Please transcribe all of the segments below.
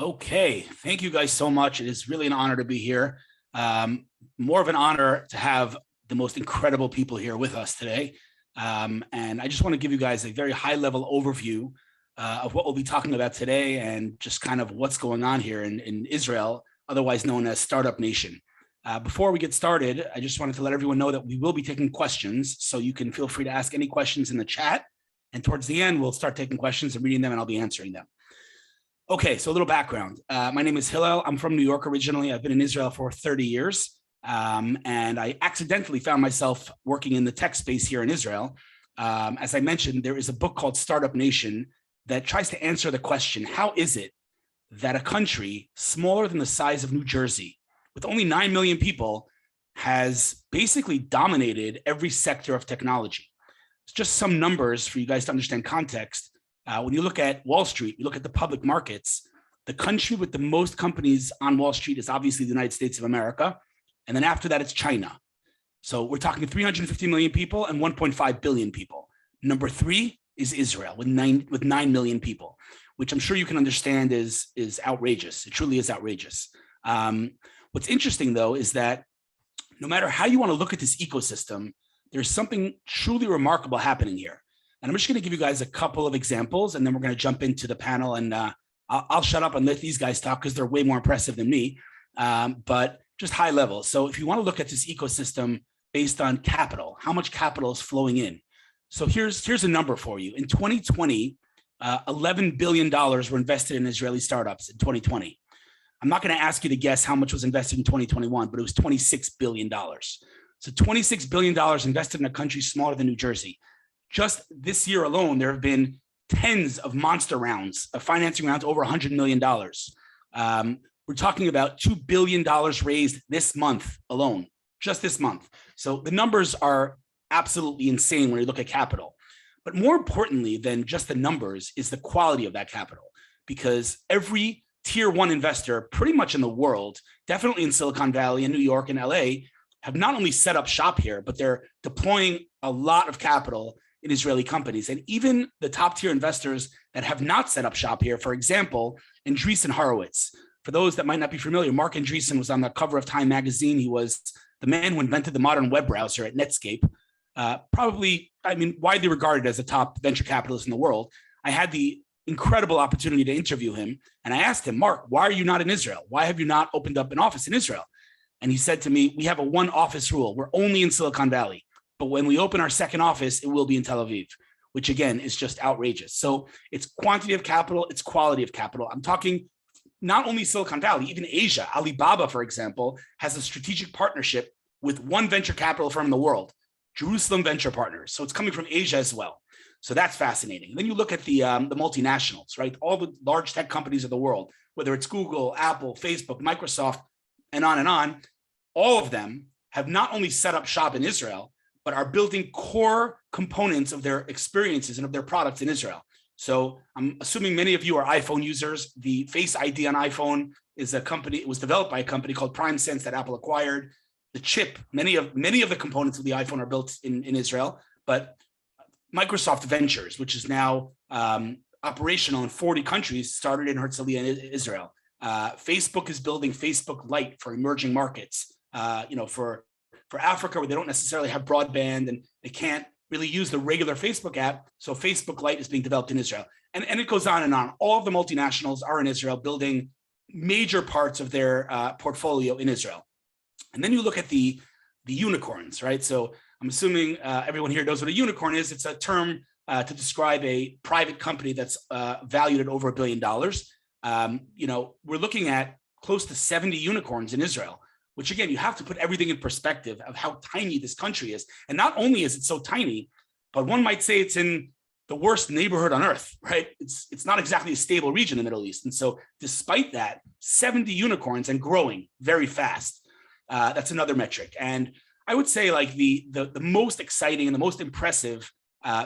Okay, thank you guys so much. It is really an honor to be here. More of an honor to have the most incredible people here with us today. And I just want to give you guys a very high level overview of what we'll be talking about today and just kind of what's going on here in Israel, otherwise known as Startup Nation. Before we get started, I just wanted to let everyone know that we will be taking questions, so you can feel free to ask any questions in the chat. And towards the end, we'll start taking questions and reading them, and I'll be answering them. Okay, so a little background. My name is Hillel. I'm from New York originally. I've been in Israel for 30 years. And I accidentally found myself working in the tech space here in Israel. As I mentioned, there is a book called Startup Nation that tries to answer the question, how is it that a country smaller than the size of New Jersey, with only 9 million people, has basically dominated every sector of technology? It's just some numbers for you guys to understand context. When you look at Wall Street, you look at the public markets, the country with the most companies on Wall Street is obviously the United States of America. And then after that, it's China. So we're talking 350 million people and 1.5 billion people. Number 3 is Israel with 9 million people, which I'm sure you can understand is outrageous. It truly is outrageous. What's interesting, though, is that no matter how you want to look at this ecosystem, there's something truly remarkable happening here. And I'm just going to give you guys a couple of examples, and then we're going to jump into the panel. And I'll shut up and let these guys talk because they're way more impressive than me, but just high level. So if you want to look at this ecosystem based on capital, how much capital is flowing in? So here's a number for you. In 2020, $11 billion were invested in Israeli startups in 2020. I'm not going to ask you to guess how much was invested in 2021, but it was $26 billion. So $26 billion invested in a country smaller than New Jersey. Just this year alone, there have been tens of monster rounds of financing rounds over $100 million. We're talking about $2 billion raised this month alone, just this month. So the numbers are absolutely insane when you look at capital. But more importantly than just the numbers is the quality of that capital, because every tier 1 investor pretty much in the world, definitely in Silicon Valley and New York and LA, have not only set up shop here, but they're deploying a lot of capital in Israeli companies. And even the top tier investors that have not set up shop here, for example, Andreessen Horowitz. For those that might not be familiar, Mark Andreessen was on the cover of Time magazine. He was the man who invented the modern web browser at Netscape. Probably, widely regarded as a top venture capitalist in the world. I had the incredible opportunity to interview him. And I asked him, Mark, why are you not in Israel? Why have you not opened up an office in Israel? And he said to me, we have a 1 office rule. We're only in Silicon Valley. But when we open our second office, it will be in Tel Aviv, which again is just outrageous. So it's quantity of capital, it's quality of capital. I'm talking not only Silicon Valley, even Asia. Alibaba, for example, has a strategic partnership with one venture capital firm in the world, Jerusalem Venture Partners. So it's coming from Asia as well. So that's fascinating. And then you look at the multinationals, right? All the large tech companies of the world, whether it's Google, Apple, Facebook, Microsoft, and on, all of them have not only set up shop in Israel, but are building core components of their experiences and of their products in Israel. So I'm assuming many of you are iPhone users. The Face ID on iPhone is a company, it was developed by a company called PrimeSense that Apple acquired. The chip, many of the components of the iPhone are built in Israel, but Microsoft Ventures, which is now operational in 40 countries, started in Herzliya, Israel. Facebook is building Facebook Lite for emerging markets, for Africa, where they don't necessarily have broadband and they can't really use the regular Facebook app. So Facebook Lite is being developed in Israel. And it goes on and on. All of the multinationals are in Israel building major parts of their portfolio in Israel. And then you look at the unicorns, right? So I'm assuming everyone here knows what a unicorn is. It's a term to describe a private company that's valued at over $1 billion. We're looking at close to 70 unicorns in Israel, which again, you have to put everything in perspective of how tiny this country is. And not only is it so tiny, but one might say it's in the worst neighborhood on earth, right? It's not exactly a stable region in the Middle East. And so despite that, 70 unicorns and growing very fast. That's another metric. And I would say like the most exciting and the most impressive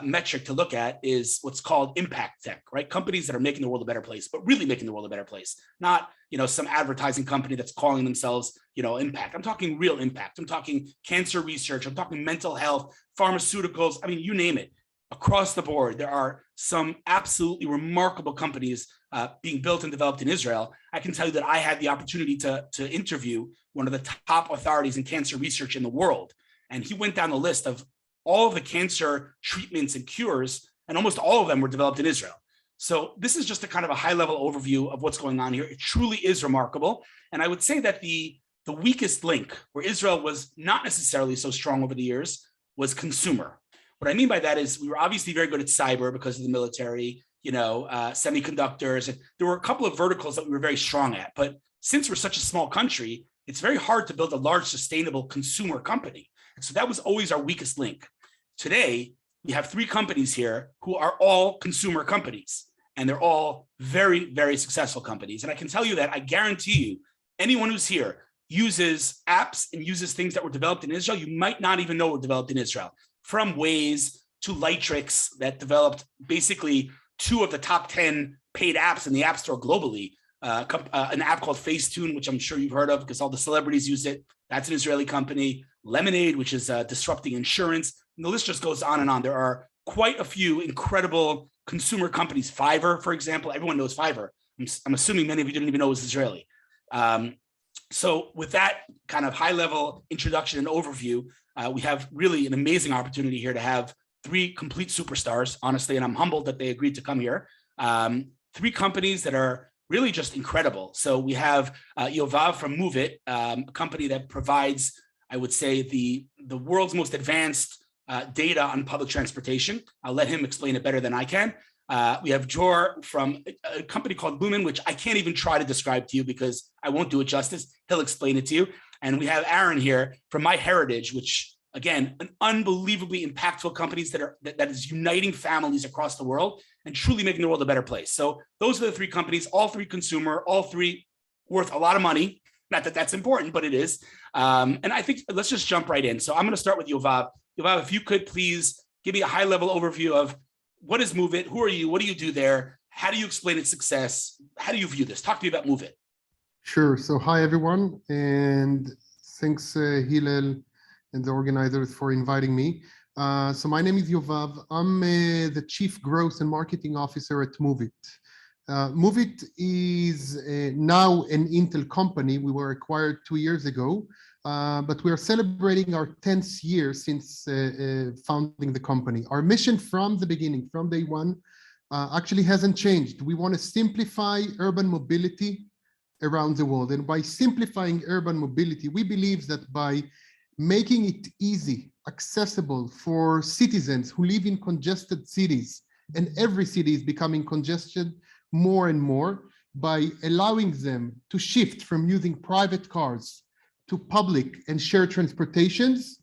metric to look at is what's called impact tech, right? Companies that are making the world a better place, but really making the world a better place. Not, some advertising company that's calling themselves, impact. I'm talking real impact. I'm talking cancer research. I'm talking mental health, pharmaceuticals. I mean, you name it. across the board, there are some absolutely remarkable companies being built and developed in Israel. I can tell you that I had the opportunity to interview one of the top authorities in cancer research in the world. And he went down the list of all of the cancer treatments and cures, and almost all of them were developed in Israel. So this is just a kind of a high-level overview of what's going on here. It truly is remarkable. And I would say that the weakest link, where Israel was not necessarily so strong over the years, was consumer. What I mean by that is we were obviously very good at cyber because of the military, semiconductors. And there were a couple of verticals that we were very strong at. But since we're such a small country, it's very hard to build a large, sustainable consumer company. And so that was always our weakest link. Today, we have 3 companies here who are all consumer companies, and they're all very, very successful companies. And I can tell you that I guarantee you, anyone who's here uses apps and uses things that were developed in Israel, you might not even know were developed in Israel. From Waze to Lightrix, that developed basically 2 of the top 10 paid apps in the App Store globally. An app called Facetune, which I'm sure you've heard of because all the celebrities use it. That's an Israeli company. Lemonade, which is disrupting insurance. And the list just goes on and on. There are quite a few incredible consumer companies. Fiverr, for example, everyone knows Fiverr. I'm assuming many of you didn't even know it was Israeli. So with that kind of high-level introduction and overview, we have really an amazing opportunity here to have 3 complete superstars, honestly, and I'm humbled that they agreed to come here. 3 companies that are really just incredible. So we have Yovav from Moovit, a company that provides, I would say, the world's most advanced data on public transportation. I'll let him explain it better than I can. We have Jor from a company called Lumen, which I can't even try to describe to you because I won't do it justice. He'll explain it to you. And we have Aaron here from MyHeritage, which, again, an unbelievably impactful company that is uniting families across the world and truly making the world a better place. So those are the 3 companies, all 3 consumer, all 3 worth a lot of money. Not that that's important, but it is. And I think let's just jump right in. So I'm going to start with Yovav. Yovav, if you could please give me a high-level overview of what is Moveit? Who are you? What do you do there? How do you explain its success? How do you view this? Talk to me about Moveit. Sure. So hi, everyone. And thanks, Hillel and the organizers for inviting me. So my name is Yovav. I'm the Chief Growth and Marketing Officer at Moveit. Moveit is now an Intel company. We were acquired 2 years ago, but we are celebrating our 10th year since founding the company. Our mission from the beginning, from day one, actually hasn't changed. We want to simplify urban mobility around the world. And by simplifying urban mobility, we believe that by making it easy, accessible for citizens who live in congested cities, and every city is becoming congested more and more, by allowing them to shift from using private cars to public and shared transportations,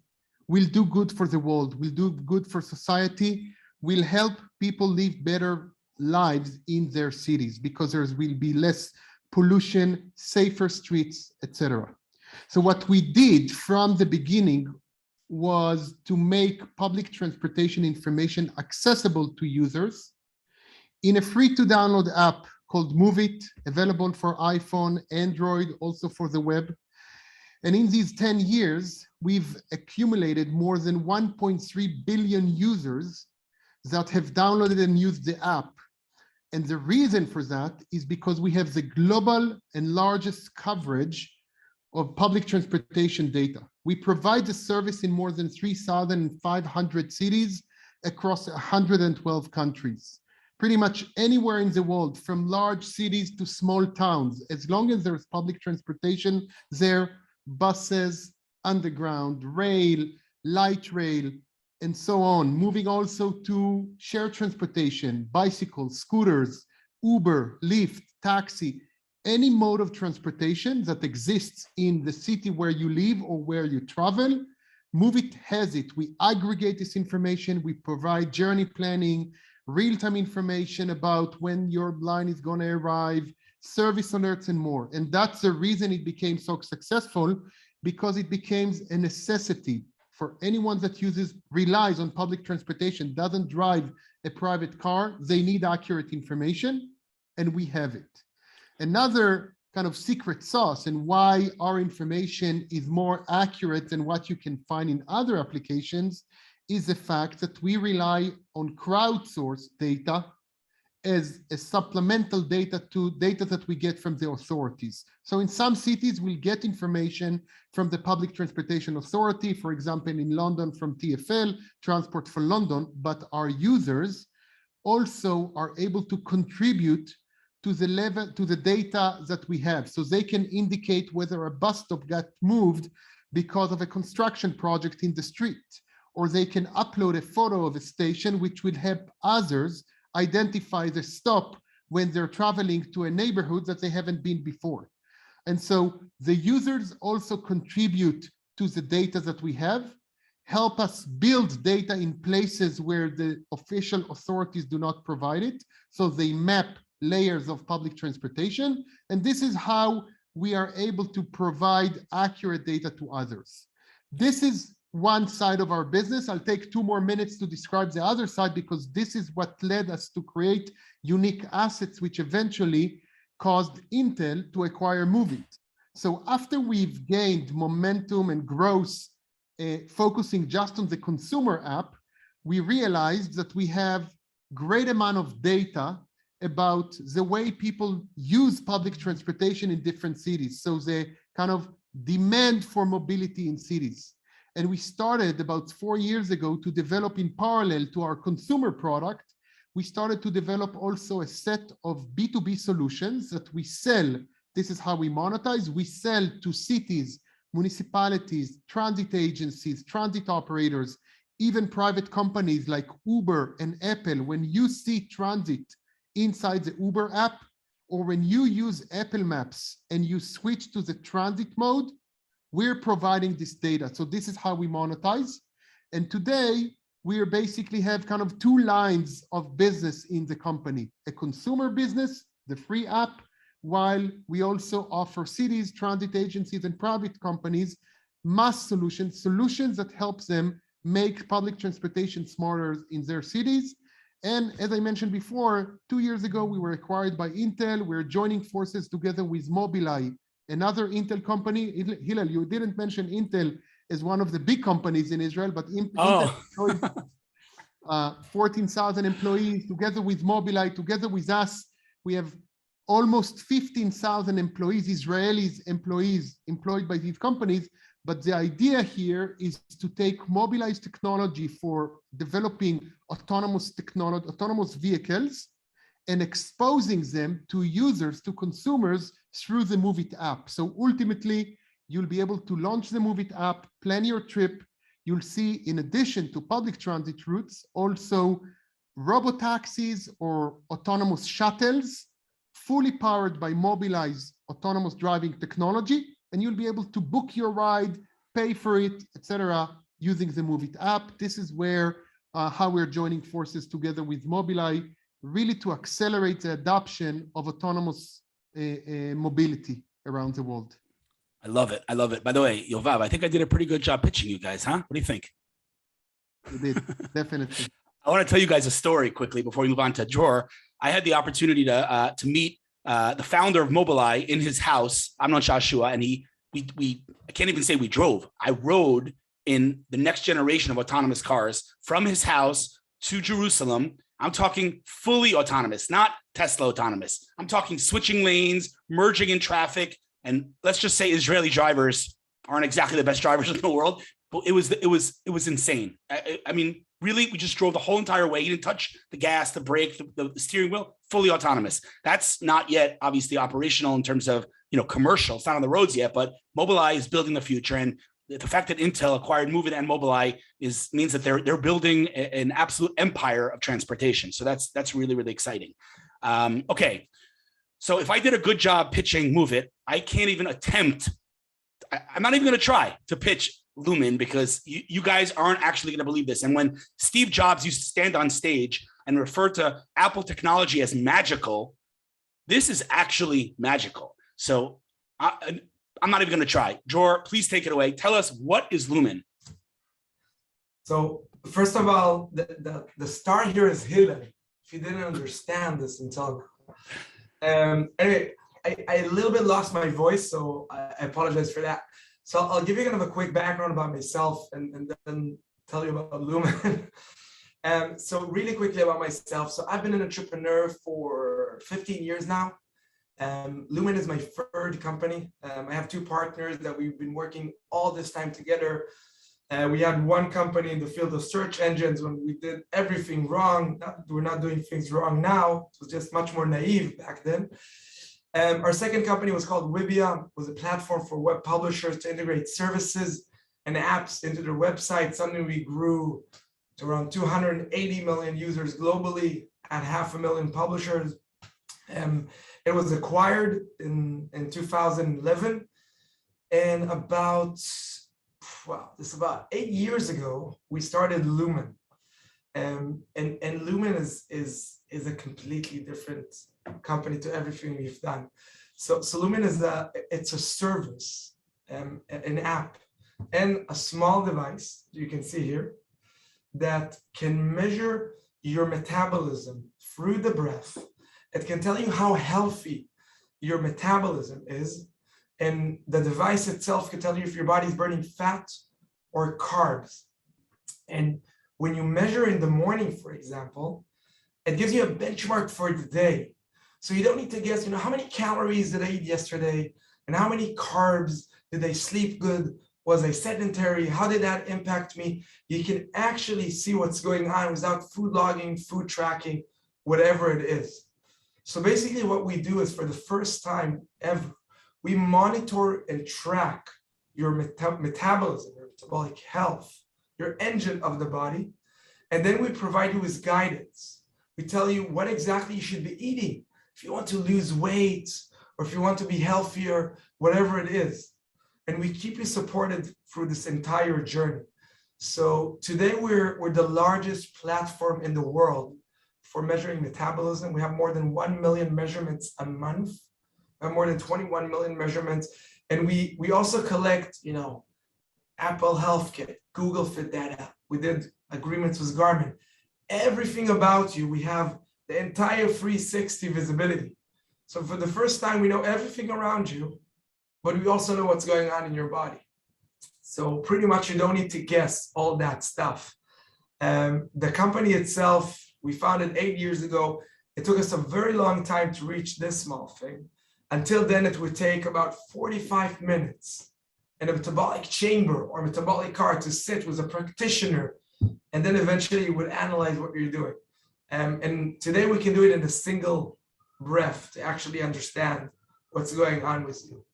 will do good for the world, will do good for society, will help people live better lives in their cities because there will be less pollution, safer streets, etc. So what we did from the beginning was to make public transportation information accessible to users in a free-to-download app called Moveit, available for iPhone, Android, also for the web. And in these 10 years, we've accumulated more than 1.3 billion users that have downloaded and used the app. And the reason for that is because we have the global and largest coverage of public transportation data. We provide the service in more than 3,500 cities across 112 countries. Pretty much anywhere in the world, from large cities to small towns, as long as there's public transportation there, buses, underground, rail, light rail, and so on. Moving also to shared transportation, bicycles, scooters, Uber, Lyft, taxi, any mode of transportation that exists in the city where you live or where you travel, Moveit has it. We aggregate this information. We provide journey planning, real-time information about when your line is going to arrive, service alerts, and more. And that's the reason it became so successful, because it became a necessity for anyone that relies on public transportation, doesn't drive a private car. They need accurate information, and we have it. Another kind of secret sauce and why our information is more accurate than what you can find in other applications is the fact that we rely on crowdsourced data as a supplemental data to data that we get from the authorities. So in some cities, we'll get information from the Public Transportation Authority, for example, in London from TfL, Transport for London, but our users also are able to contribute to the level, to the data that we have. So they can indicate whether a bus stop got moved because of a construction project in the street, or they can upload a photo of a station, which will help others identify the stop when they're traveling to a neighborhood that they haven't been before. And so the users also contribute to the data that we have, help us build data in places where the official authorities do not provide it. So they map layers of public transportation. And this is how we are able to provide accurate data to others. This is one side of our business. I'll take 2 more minutes to describe the other side, because this is what led us to create unique assets, which eventually caused Intel to acquire Moovit. So after we've gained momentum and growth, focusing just on the consumer app, we realized that we have great amount of data about the way people use public transportation in different cities. So the kind of demand for mobility in cities. And we started about 4 years ago to develop, in parallel to our consumer product, we started to develop also a set of B2B solutions that we sell. This is how we monetize. We sell to cities, municipalities, transit agencies, transit operators, even private companies like Uber and Apple. When you see transit inside the Uber app, or when you use Apple Maps and you switch to the transit mode, we're providing this data. So this is how we monetize. And today, we basically have kind of 2 lines of business in the company: a consumer business, the free app, while we also offer cities, transit agencies, and private companies mass solutions, solutions that help them make public transportation smarter in their cities. And as I mentioned before, 2 years ago, we were acquired by Intel. We're joining forces together with Mobileye, another Intel company. Hillel, you didn't mention Intel as one of the big companies in Israel, but Intel employs 14,000 employees. Together with Mobileye, together with us, we have almost 15,000 employees, Israelis employees employed by these companies. But the idea here is to take Mobileye's technology for developing autonomous vehicles and exposing them to users, to consumers, through the Moveit app. So ultimately, you'll be able to launch the Moveit app, plan your trip. You'll see, in addition to public transit routes, also robotaxis or autonomous shuttles, fully powered by Mobileye's autonomous driving technology. And you'll be able to book your ride, pay for it, etc., using the Moveit app. This is where how we're joining forces together with Mobileye, really to accelerate the adoption of autonomous mobility around the world. I love it. I love it. By the way, Yovav, I think I did a pretty good job pitching you guys, huh? What do you think? You did, definitely. I want to tell you guys a story quickly before we move on to Dror. I had the opportunity to meet the founder of Mobileye in his house, Amnon Shashua, and I can't even say we drove. I rode in the next generation of autonomous cars from his house to Jerusalem. I'm talking fully autonomous, not Tesla autonomous. I'm talking switching lanes, merging in traffic, and let's just say Israeli drivers aren't exactly the best drivers in the world. But it was insane. I mean, really, we just drove the whole entire way. He didn't touch the gas, the brake, the steering wheel, fully autonomous. That's not yet obviously operational in terms of, commercial. It's not on the roads yet, but Mobileye is building the future. And the fact that Intel acquired Moovit and Mobileye means that they're building an absolute empire of transportation. So that's really, really exciting. Okay. So if I did a good job pitching Moovit, I can't even attempt. I'm not even going to try to pitch Lumen, because you guys aren't actually going to believe this. And when Steve Jobs used to stand on stage and refer to Apple technology as magical, this is actually magical. So I'm not even going to try. Dror, please take it away. Tell us, what is Lumen? So first of all, the star here is Hillel. If you didn't understand this until now. Anyway, I a little bit lost my voice, so I apologize for that. So I'll give you kind of a quick background about myself, and then tell you about Lumen. So really quickly about myself. So I've been an entrepreneur for 15 years now. Lumen is my third company. I have two partners that we've been working all this time together. We had one company in the field of search engines when we did everything wrong. We're not doing things wrong now. It was just much more naive back then. Our second company was called Wibia. It was a platform for web publishers to integrate services and apps into their website, something we grew to around 280 million users globally at 500,000 publishers. It was acquired in 2011, and about 8 years ago, we started Lumen. And Lumen is a completely different company to everything we've done. So Lumen is it's a service, an app, and a small device you can see here that can measure your metabolism through the breath. It can tell you how healthy your metabolism is, and the device itself can tell you if your body's burning fat or carbs. And when you measure in the morning, for example, it gives you a benchmark for the day. So you don't need to guess, how many calories did I eat yesterday, and how many carbs, did I sleep good, was I sedentary, how did that impact me? You can actually see what's going on without food logging, food tracking, whatever it is. So basically what we do is, for the first time ever, we monitor and track your metabolism, your metabolic health, your engine of the body, and then we provide you with guidance. We tell you what exactly you should be eating if you want to lose weight, or if you want to be healthier, whatever it is. And we keep you supported through this entire journey. So today we're the largest platform in the world for measuring metabolism. We have more than 1 million measurements a month. We have more than 21 million measurements. And we also collect, Apple Health Kit, Google Fit data. We did agreements with Garmin. Everything about you, we have the entire 360 visibility. So for the first time, we know everything around you, but we also know what's going on in your body. So pretty much you don't need to guess all that stuff. The company itself, we founded 8 years ago. It took us a very long time to reach this small thing. Until then, it would take about 45 minutes in a metabolic chamber or metabolic car to sit with a practitioner, and then eventually you would analyze what you're doing. And today we can do it in a single breath to actually understand what's going on with you.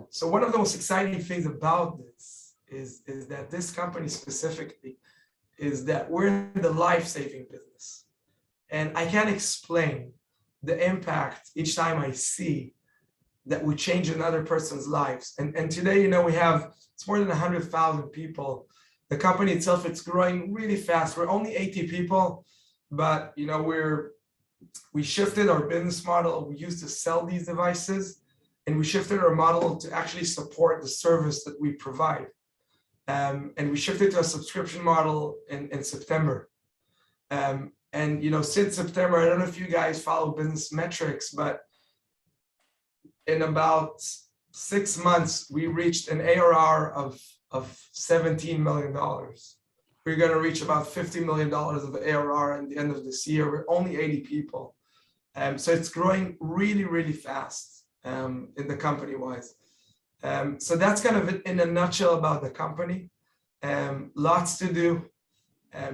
So one of the most exciting things about this is that this company specifically is that we're in the life-saving business. And I can't explain the impact each time I see that we change another person's lives. And today, it's more than 100,000 people. The company itself, it's growing really fast. We're only 80 people, but we shifted our business model. We used to sell these devices, and we shifted our model to actually support the service that we provide. And we shifted to a subscription model in September. And since September, I don't know if you guys follow business metrics, but in about 6 months, we reached an ARR of $17 million. We're going to reach about $50 million of ARR at the end of this year. We're only 80 people. So it's growing really, really fast in the company-wise. So that's kind of in a nutshell about the company. Lots to do.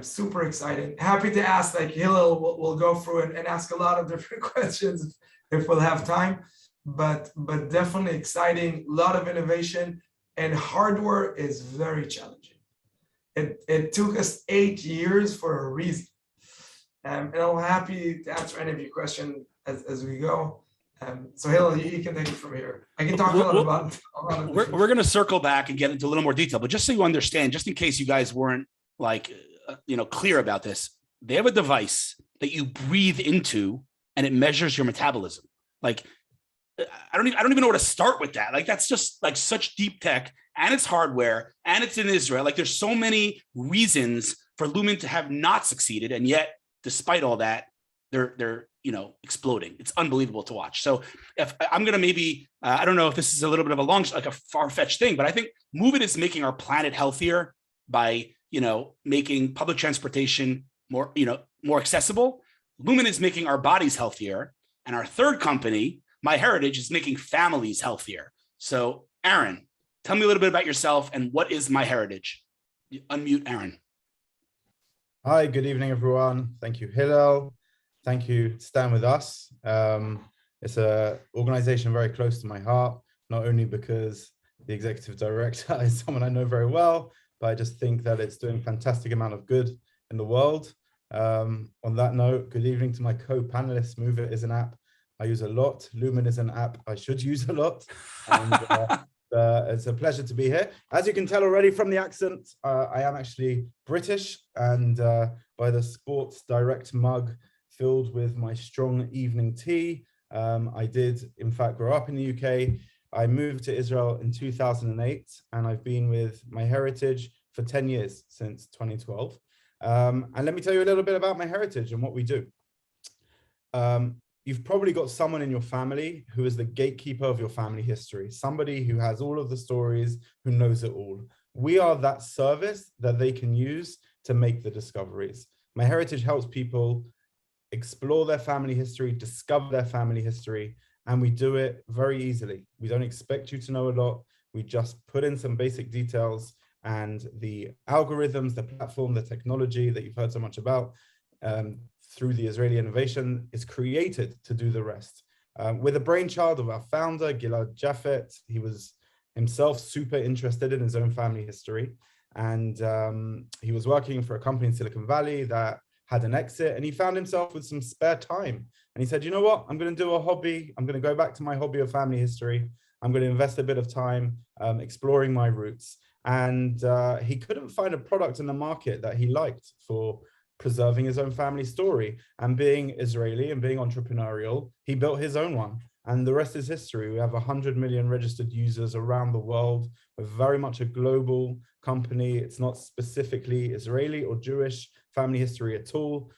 Super exciting. Happy to ask, Hillel will go through and ask a lot of different questions if we'll have time. But definitely exciting, a lot of innovation, and hardware is very challenging. It took us 8 years for a reason. And I'm happy to answer any of your questions as we go. So Hillel, you can take it from here. I can talk a lot about we're going to circle back and get into a little more detail, but just so you understand, just in case you guys weren't clear about this, they have a device that you breathe into and it measures your metabolism. I don't even know where to start with that. That's just such deep tech, and it's hardware, and it's in Israel. There's so many reasons for Lumen to have not succeeded, and yet, despite all that, they're exploding. It's unbelievable to watch. So if I'm gonna maybe I don't know if this is a little bit of a far-fetched thing, but I think Moovit is making our planet healthier by making public transportation more accessible. Lumen is making our bodies healthier. And our third company, MyHeritage, is making families healthier. So Aaron, tell me a little bit about yourself and what is MyHeritage? Unmute Aaron. Hi, good evening, everyone. Thank you, Hillel. Thank you, Stand With Us. It's an organization very close to my heart, not only because the executive director is someone I know very well, but I just think that it's doing a fantastic amount of good in the world. On that note, good evening to my co-panelists. Moovit is an app I use a lot. Lumen is an app I should use a lot. And it's a pleasure to be here. As you can tell already from the accent, I am actually British, and by the Sports Direct mug filled with my strong evening tea. I did, in fact, grow up in the UK. I moved to Israel in 2008, and I've been with MyHeritage for 10 years, since 2012. And let me tell you a little bit about MyHeritage and what we do. You've probably got someone in your family who is the gatekeeper of your family history, somebody who has all of the stories, who knows it all. We are that service that they can use to make the discoveries. MyHeritage helps people explore their family history, discover their family history, and we do it very easily. We don't expect you to know a lot. We just put in some basic details, and the algorithms, the platform, the technology that you've heard so much about, through the Israeli innovation, is created to do the rest. We're the brainchild of our founder, Gilad Jaffet. He was himself super interested in his own family history. And he was working for a company in Silicon Valley that had an exit, and he found himself with some spare time. And he said, you know what, I'm going to do a hobby. I'm going to go back to my hobby of family history. I'm going to invest a bit of time exploring my roots. And he couldn't find a product in the market that he liked for preserving his own family story. And being Israeli and being entrepreneurial, he built his own one. And the rest is history. We have 100 million registered users around the world. We're very much a global company. It's not specifically Israeli or Jewish family history at all.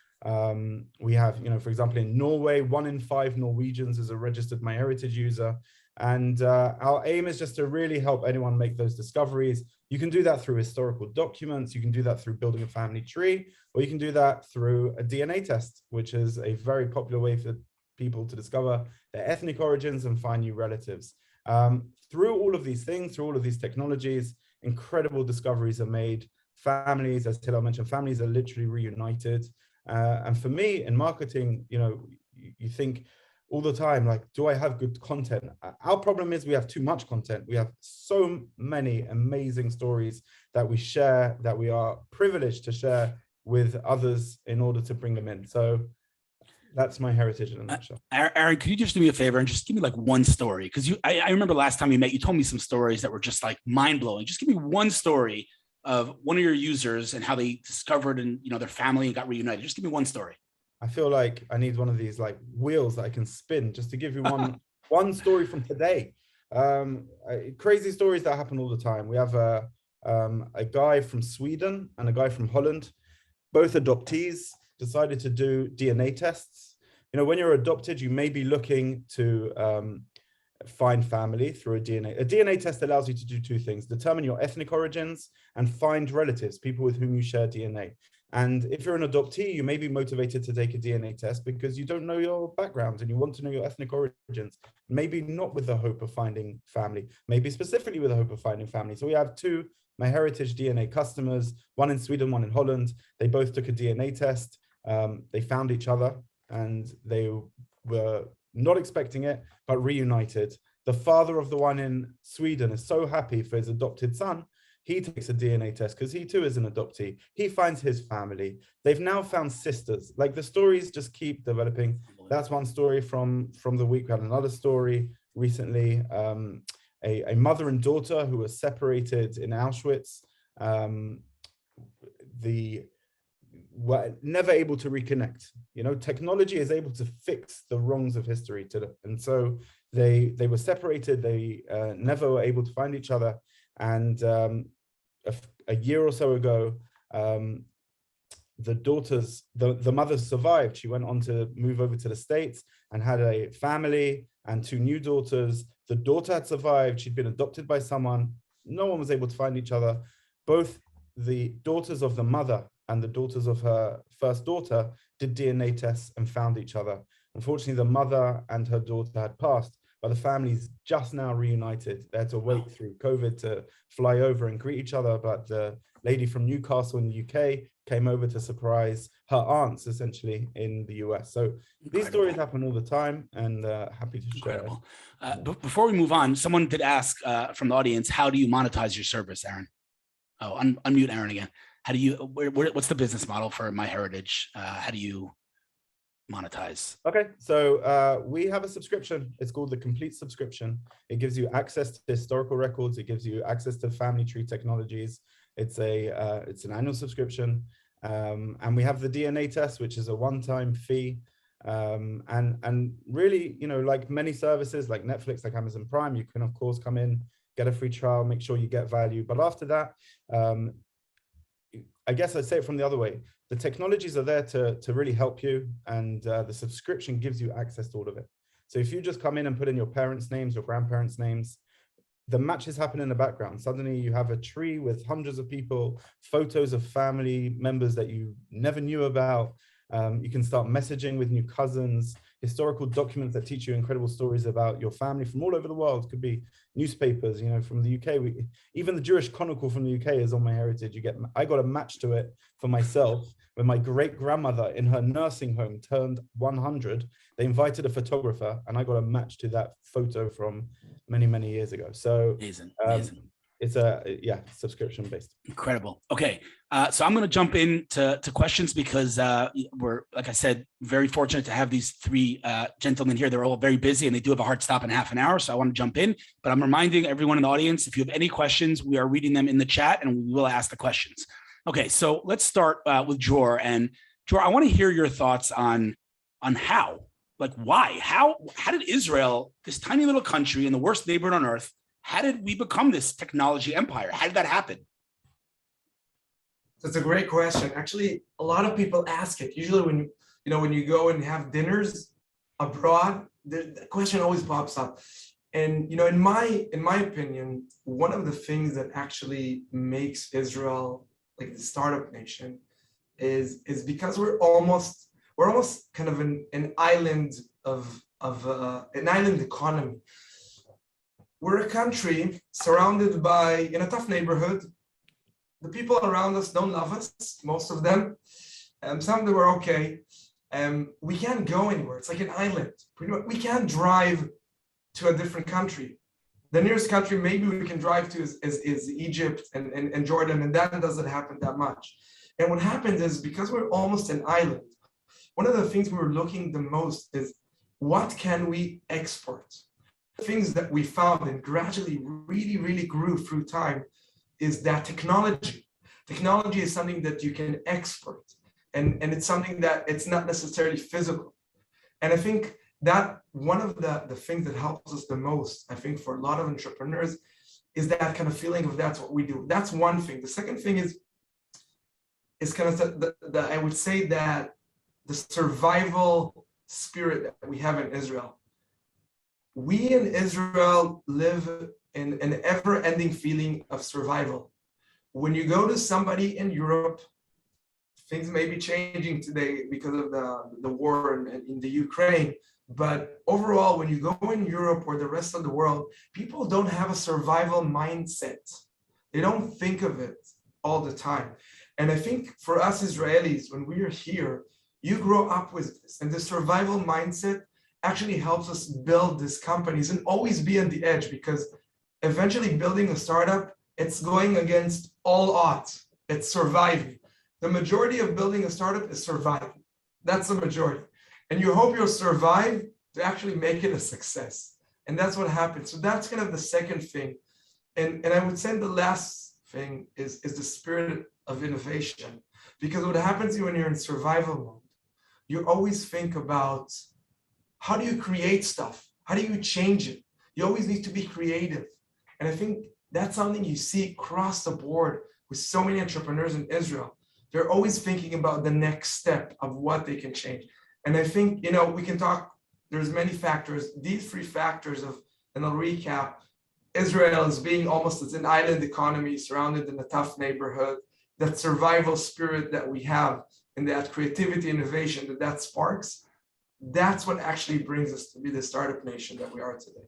We have, for example, in Norway, 1 in 5 Norwegians is a registered MyHeritage user. And our aim is just to really help anyone make those discoveries. You can do that through historical documents. You can do that through building a family tree, or you can do that through a DNA test, which is a very popular way for people to discover their ethnic origins and find new relatives. Through all of these things, through all of these technologies, incredible discoveries are made. Families, as Hillel mentioned, families are literally reunited. And for me in marketing, you think all the time, like, do I have good content? Our problem is we have too much content. We have so many amazing stories that we share, that we are privileged to share with others in order to bring them in. So that's MyHeritage in a nutshell. Aaron, could you just do me a favor and just give me like one story? Because I remember last time we met, you told me some stories that were just like mind blowing. Just give me one story of one of your users and how they discovered and their family and got reunited. Just give me one story. I feel like I need one of these like wheels that I can spin just to give you one story from today. Crazy stories that happen all the time. We have a guy from Sweden and a guy from Holland, both adoptees, decided to do DNA tests. When you're adopted, you may be looking to find family through a DNA. A DNA test allows you to do 2 things: determine your ethnic origins and find relatives, people with whom you share DNA. And if you're an adoptee, you may be motivated to take a DNA test because you don't know your background and you want to know your ethnic origins. Maybe not with the hope of finding family, maybe specifically with the hope of finding family. So we have 2 MyHeritage DNA customers, one in Sweden, one in Holland. They both took a DNA test. They found each other and they were not expecting it, but reunited. The father of the one in Sweden is so happy for his adopted son. He takes a DNA test because he too is an adoptee. He finds his family. They've now found sisters. Like, the stories just keep developing. That's one story from the week. We had another story recently, a mother and daughter who were separated in Auschwitz. Were never able to reconnect. Technology is able to fix the wrongs of history and so they were separated. They never were able to find each other. And a year or so ago, the mother survived. She went on to move over to the States and had a family and 2 new daughters. The daughter had survived. She'd been adopted by someone. No one was able to find each other. Both the daughters of the mother and the daughters of her first daughter did DNA tests and found each other. Unfortunately, the mother and her daughter had passed, but the families just now reunited. They had to wait through COVID to fly over and greet each other, but the lady from Newcastle in the UK came over to surprise her aunts, essentially, in the US. So these stories happen all the time, and happy to share. Incredible. Before we move on, someone did ask from the audience, how do you monetize your service, Aaron? Oh, unmute Aaron again. How do you, what's the business model for MyHeritage? How do you monetize? Okay, so we have a subscription. It's called the Complete Subscription. It gives you access to historical records. It gives you access to family tree technologies. It's an annual subscription, and we have the DNA test, which is a one-time fee. And really, you know, like many services, like Netflix, like Amazon Prime, you can of course come in, get a free trial, make sure you get value. But after that, I guess I'd say it from the other way. The technologies are there to really help you, and the subscription gives you access to all of it. So if you just come in and put in your parents' names, your grandparents' names, the matches happen in the background. Suddenly you have a tree with hundreds of people, photos of family members that you never knew about. You can start messaging with new cousins, historical documents that teach you incredible stories about your family from all over the world. It could be newspapers, you know, from the UK. Even the Jewish Chronicle from the UK is on MyHeritage. I got a match to it for myself when my great grandmother in her nursing home turned 100. They invited a photographer, and I got a match to that photo from many, many years ago. So Amazing. It's a subscription based. Incredible. Okay, so I'm going to jump into questions because we're, like I said, very fortunate to have these three gentlemen here. They're all very busy and they do have a hard stop in half an hour. So I want to jump in, but I'm reminding everyone in the audience, if you have any questions, we are reading them in the chat and we will ask the questions. Okay, so let's start with Dror. And Dror, I want to hear your thoughts on how, like why, how did Israel, this tiny little country in the worst neighborhood on earth, how did we become this technology empire? How did that happen? That's a great question. Actually, a lot of people ask it. Usually when you go and have dinners abroad, the question always pops up. And in my opinion, one of the things that actually makes Israel like the startup nation is because we're almost kind of an island of an island economy. We're a country surrounded by, in a tough neighborhood. The people around us don't love us, most of them. Some of them are okay. We can't go anywhere. It's like an island. Pretty much, we can't drive to a different country. The nearest country maybe we can drive to is Egypt and Jordan, and that doesn't happen that much. And what happens is, because we're almost an island, one of the things we were looking the most is, what can we export? Things that we found and gradually really, really grew through time is that technology. Technology is something that you can export, and it's something that it's not necessarily physical. And I think that one of the things that helps us the most, I think, for a lot of entrepreneurs, is that kind of feeling of that's what we do. That's one thing. The second thing is kind of I would say that the survival spirit that we have in Israel. We in Israel live in an ever-ending feeling of survival. When you go to somebody in Europe, things may be changing today because of the war in the Ukraine, but overall, when you go in Europe or the rest of the world, people don't have a survival mindset. They don't think of it all the time. And I think for us Israelis, when we are here, you grow up with this, and the survival mindset actually helps us build these companies and always be on the edge, because eventually building a startup, it's going against all odds. It's surviving. The majority of building a startup is surviving. That's the majority. And you hope you'll survive to actually make it a success. And that's what happens. So that's kind of the second thing. And I would say the last thing is the spirit of innovation. Because what happens when you're in survival mode, you always think about, how do you create stuff? How do you change it? You always need to be creative. And I think that's something you see across the board with so many entrepreneurs in Israel. They're always thinking about the next step of what they can change. And I think, we can talk, there's many factors. These three factors and I'll recap, Israel is being almost as an island economy surrounded in a tough neighborhood. that survival spirit that we have and that creativity, innovation that sparks, that's what actually brings us to be the startup nation that we are today.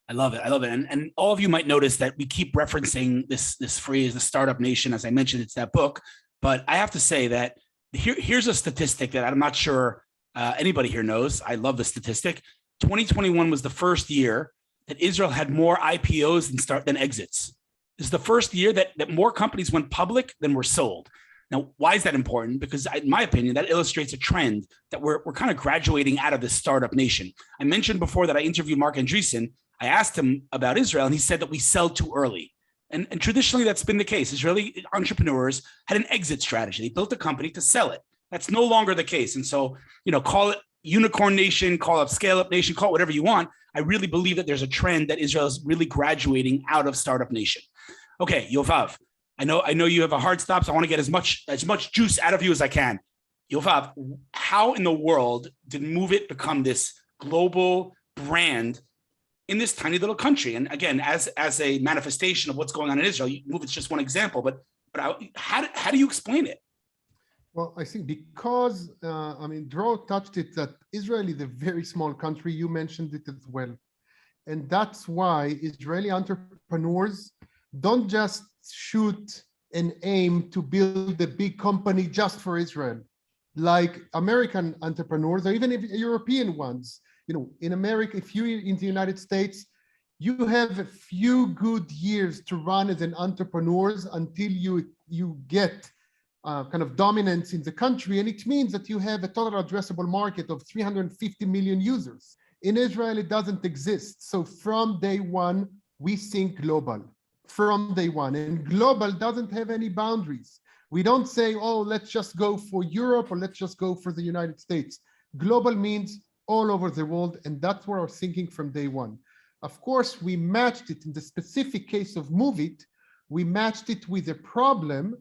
I love it. I love it. And all of you might notice that we keep referencing this phrase, the startup nation. As I mentioned, it's that book. But I have to say that here's a statistic that I'm not sure anybody here knows. I love the statistic. 2021 was the first year that Israel had more IPOs than exits. This is the first year that more companies went public than were sold. Now, why is that important? Because in my opinion, that illustrates a trend that we're kind of graduating out of this startup nation. I mentioned before that I interviewed Mark Andreessen. I asked him about Israel, and he said that we sell too early. And traditionally, that's been the case. Israeli entrepreneurs had an exit strategy. They built a company to sell it. That's no longer the case. And so, call it unicorn nation, call it scale up nation, call it whatever you want. I really believe that there's a trend that Israel is really graduating out of startup nation. Okay, Yovav, I know you have a hard stop, so I want to get as much juice out of you as I can. Yovav, how in the world did Moovit become this global brand in this tiny little country? And again, as a manifestation of what's going on in Israel, Moovit's just one example, but how do you explain it? Well, I think because, Dror touched it, that Israel is a very small country. You mentioned it as well. And that's why Israeli entrepreneurs don't just shoot and aim to build a big company just for Israel, like American entrepreneurs or even European ones. In America, if you're in the United States, you have a few good years to run as an entrepreneur until you get kind of dominance in the country. And it means that you have a total addressable market of 350 million users. In Israel, it doesn't exist. So from day one, we think global. From day one. And global doesn't have any boundaries. We don't say, oh, let's just go for Europe or let's just go for the United States. Global means all over the world. And that's where our thinking from day one. Of course, we matched it in the specific case of Moveit. We matched it with a problem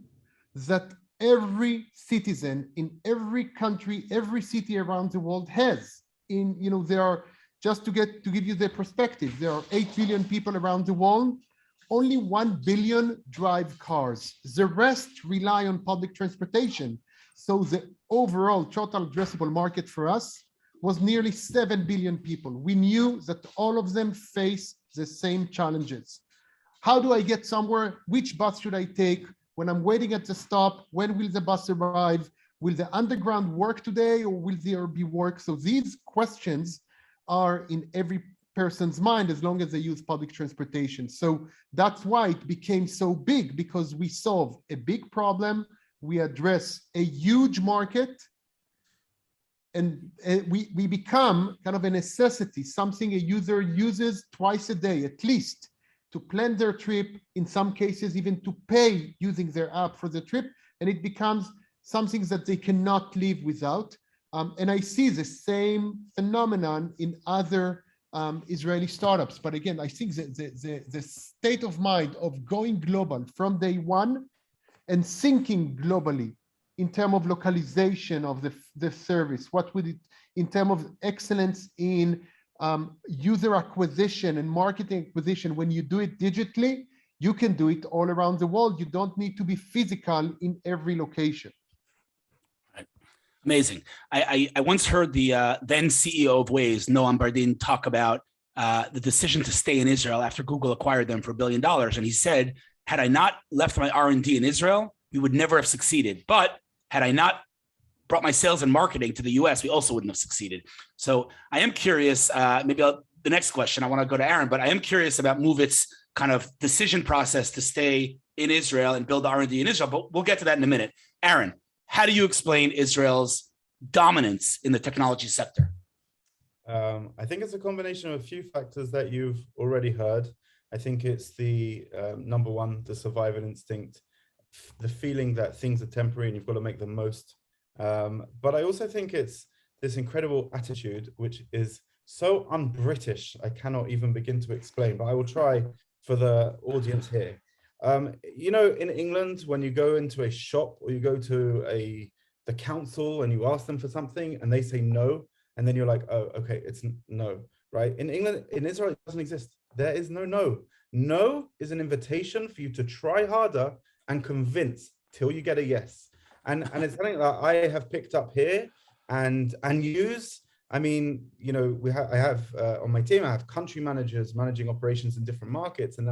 that every citizen in every country, every city around the world has. There are, just to give you the perspective, there are 8 billion people around the world. Only 1 billion drive cars. The rest rely on public transportation. So the overall total addressable market for us was nearly 7 billion people. We knew that all of them face the same challenges. How do I get somewhere? Which bus should I take? When I'm waiting at the stop, when will the bus arrive? Will the underground work today or will there be work? So these questions are in every person's mind as long as they use public transportation. So that's why it became so big, because we solve a big problem, we address a huge market, and we become kind of a necessity, something a user uses twice a day at least to plan their trip, in some cases even to pay using their app for the trip, and it becomes something that they cannot live without. And I see the same phenomenon in other Israeli startups. But again, I think the state of mind of going global from day one and thinking globally in terms of localization of the service, what would it, in terms of excellence in user acquisition and marketing acquisition, when you do it digitally, you can do it all around the world. You don't need to be physical in every location. Amazing. I once heard the then CEO of Waze, Noam Bardin, talk about the decision to stay in Israel after Google acquired them for $1 billion. And he said, had I not left my R&D in Israel, we would never have succeeded. But had I not brought my sales and marketing to the US, we also wouldn't have succeeded. So I am curious, the next question, I want to go to Aaron, but I am curious about Moovit's kind of decision process to stay in Israel and build R&D in Israel, but we'll get to that in a minute. Aaron, how do you explain Israel's dominance in the technology sector? I think it's a combination of a few factors that you've already heard. I think it's the number one, the survival instinct, the feeling that things are temporary and you've got to make the most. But I also think it's this incredible attitude, which is so un-British, I cannot even begin to explain, but I will try for the audience here. In England, when you go into a shop or you go to the council and you ask them for something and they say no, and then you're like, oh, okay, it's no, right? In England, in Israel, it doesn't exist. There is no no. No is an invitation for you to try harder and convince till you get a yes. And it's something that I have picked up here and use. I mean, you know, I have on my team, I have country managers managing operations in different markets, and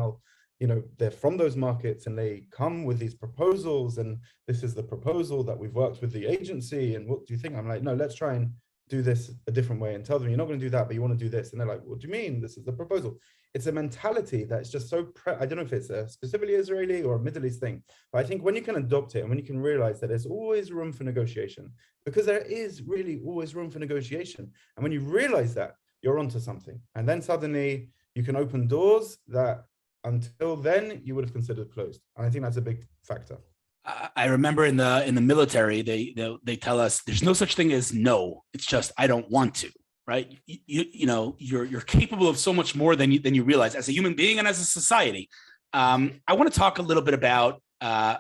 they're from those markets and they come with these proposals, and this is the proposal that we've worked with the agency, and what do you think? I'm like, no, let's try and do this a different way, and tell them you're not going to do that, but you want to do this. And they're like, what do you mean? This is the proposal. It's a mentality that's just so, I don't know if it's a specifically Israeli or a Middle East thing, but I think when you can adopt it and when you can realize that there's always room for negotiation, because there is really always room for negotiation. And when you realize that, you're onto something. And then suddenly you can open doors that until then you would have considered closed. And I think that's a big factor. I remember in the military, they tell us there's no such thing as no. It's just I don't want to, right? You're capable of so much more than you realize as a human being and as a society. I want to talk a little bit about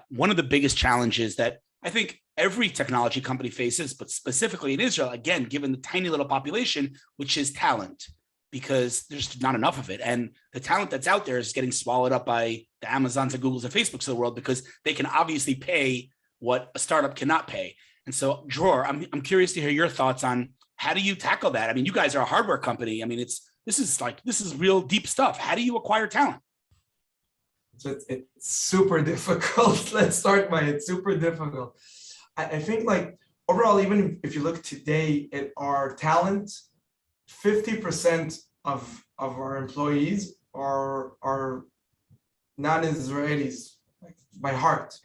one of the biggest challenges that I think every technology company faces, but specifically in Israel, again, given the tiny little population, which is talent, because there's not enough of it. And the talent that's out there is getting swallowed up by the Amazons and Googles and Facebooks of the world, because they can obviously pay what a startup cannot pay. And so, Dror, I'm curious to hear your thoughts on how do you tackle that? I mean, you guys are a hardware company. I mean, this is real deep stuff. How do you acquire talent? So it's super difficult. Let's start by it's super difficult. I think like overall, even if you look today at our talent, 50% of our employees are non-Israelis, like by heart.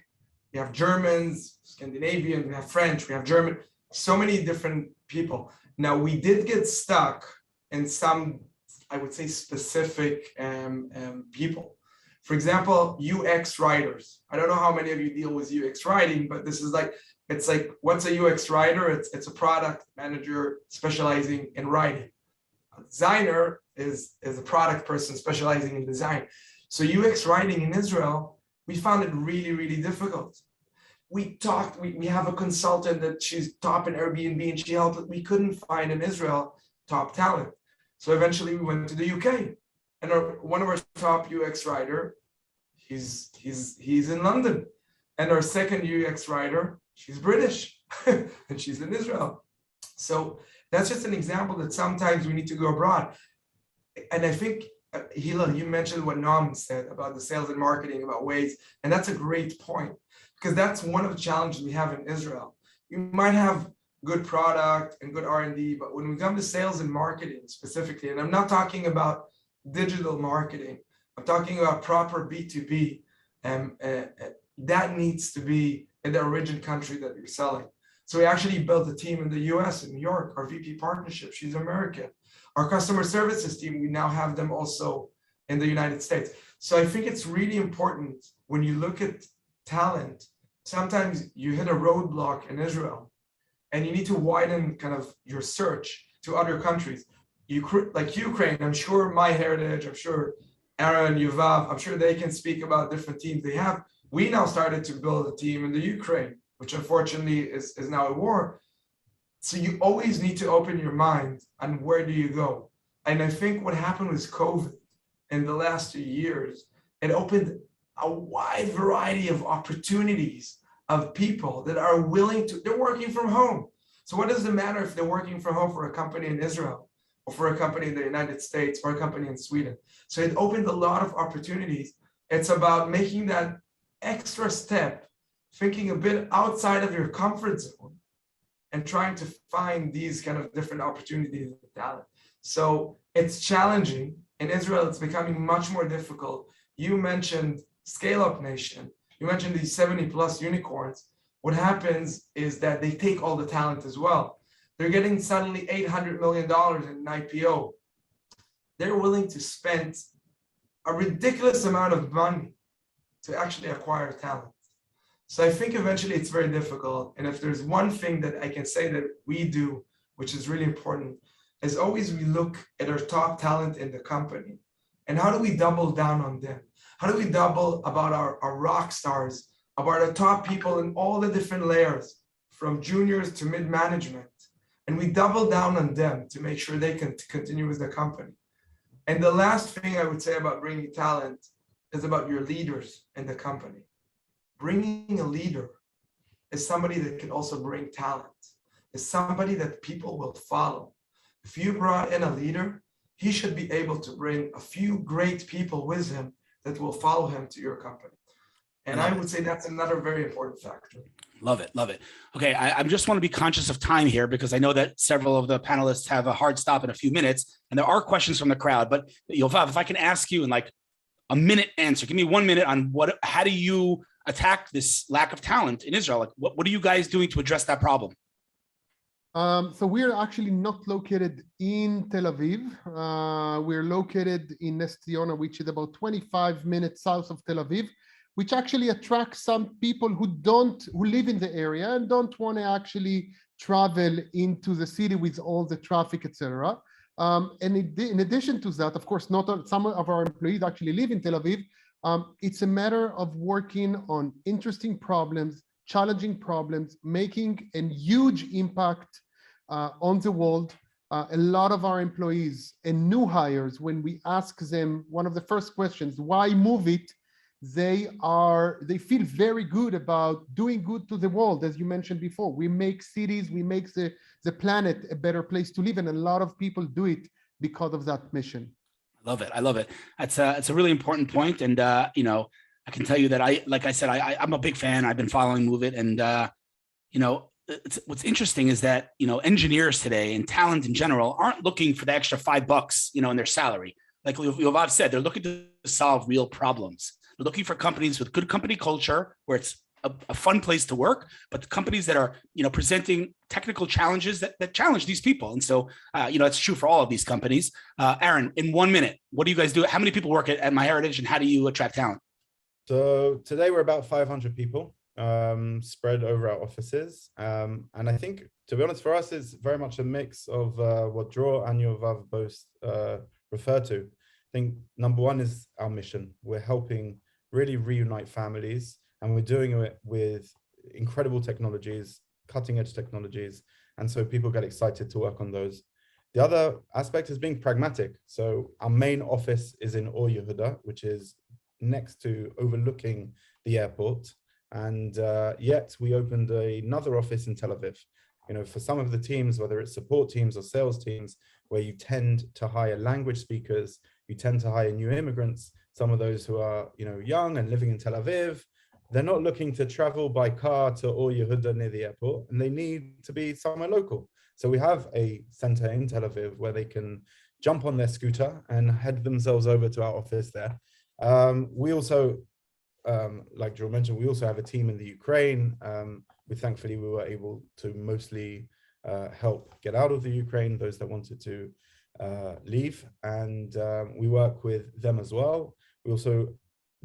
We have Germans, Scandinavian, we have French, we have German, so many different people. Now we did get stuck in some, I would say, specific people. For example, UX writers. I don't know how many of you deal with UX writing, but this is like, it's like, what's a UX writer? It's a product manager specializing in writing. A designer is a product person specializing in design. So UX writing in Israel, we found it really, really difficult. We have a consultant that she's top in Airbnb and she helped, we couldn't find in Israel top talent. So eventually we went to the UK, and one of our top UX writer, he's in London. And our second UX writer, she's British and she's in Israel. So that's just an example that sometimes we need to go abroad. And I think, Hillel, you mentioned what Noam said about the sales and marketing, about ways, and that's a great point, because that's one of the challenges we have in Israel. You might have good product and good R&D, but when we come to sales and marketing specifically, and I'm not talking about digital marketing, I'm talking about proper B2B, that needs to be in the origin country that you're selling. So we actually built a team in the US, in New York, our VP partnership, she's American. Our customer services team, we now have them also in the United States. So I think it's really important when you look at talent, sometimes you hit a roadblock in Israel and you need to widen kind of your search to other countries. Like Ukraine, I'm sure MyHeritage, I'm sure Aaron, Yovav, I'm sure they can speak about different teams they have. We now started to build a team in the Ukraine, which unfortunately is now a war. So you always need to open your mind on where do you go. And I think what happened with COVID in the last 2 years, it opened a wide variety of opportunities of people that are willing to, they're working from home. So what does it matter if they're working from home for a company in Israel or for a company in the United States or a company in Sweden? So it opened a lot of opportunities. It's about making that extra step, thinking a bit outside of your comfort zone and trying to find these kind of different opportunities with talent. So it's challenging. In Israel, it's becoming much more difficult. You mentioned Scale Up Nation. You mentioned these 70 plus unicorns. What happens is that they take all the talent as well. They're getting suddenly $800 million in an IPO. They're willing to spend a ridiculous amount of money to actually acquire talent. So I think eventually it's very difficult. And if there's one thing that I can say that we do, which is really important, is always we look at our top talent in the company and how do we double down on them? How do we double about our rock stars, about our top people in all the different layers, from juniors to mid-management? And we double down on them to make sure they can continue with the company. And the last thing I would say about bringing talent is about your leaders in the company. bringing a leader is somebody that can also bring talent, is somebody that people will follow. If you brought in a leader, he should be able to bring a few great people with him that will follow him to your company. And I would say that's another very important factor. Love it. Love it. Okay. I just want to be conscious of time here because I know that several of the panelists have a hard stop in a few minutes and there are questions from the crowd, but Yovav, if I can ask you in like a minute answer, give me 1 minute on how do you attack this lack of talent in Israel? Like what are you guys doing to address that problem? So we're actually not located in Tel Aviv. We're located in Nes Ziona, which is about 25 minutes south of Tel Aviv, which actually attracts some people who live in the area and don't want to actually travel into the city with all the traffic, etc. And in addition to that, of course, not all, some of our employees actually live in Tel Aviv. It's a matter of working on interesting problems, challenging problems, making a huge impact on the world. A lot of our employees and new hires, when we ask them, one of the first questions, why Moveit? They feel very good about doing good to the world. As you mentioned before, we make cities, we make the planet a better place to live, and a lot of people do it because of that mission. I love it. I love it. It's a really important point. And, you know, I can tell you that like I said, I'm a big fan. I've been following Moovit and, you know, what's interesting is that, you know, engineers today and talent in general aren't looking for the extra $5, you know, in their salary. Like Yovav said, they're looking to solve real problems. They're looking for companies with good company culture where it's a fun place to work, but the companies that are, you know, presenting technical challenges that challenge these people. And so, you know, it's true for all of these companies. Aaron, in 1 minute, what do you guys do? How many people work at MyHeritage and how do you attract talent? So today we're about 500 people spread over our offices. And I think, to be honest, for us, it's very much a mix of what Dror and Yovav both refer to. I think number one is our mission. We're helping really reunite families, and we're doing it with incredible technologies, cutting edge technologies. And so people get excited to work on those. The other aspect is being pragmatic. So our main office is in Or Yehuda, which is next to overlooking the airport. And yet we opened another office in Tel Aviv. You know, for some of the teams, whether it's support teams or sales teams, where you tend to hire language speakers, you tend to hire new immigrants, some of those who are, you know, young and living in Tel Aviv, they're not looking to travel by car to Or Yehuda near the airport, and they need to be somewhere local. So we have a center in Tel Aviv where they can jump on their scooter and head themselves over to our office there. We also, like Joe mentioned, we also have a team in the Ukraine. Thankfully, we were able to mostly help get out of the Ukraine, those that wanted to leave, and we work with them as well. We also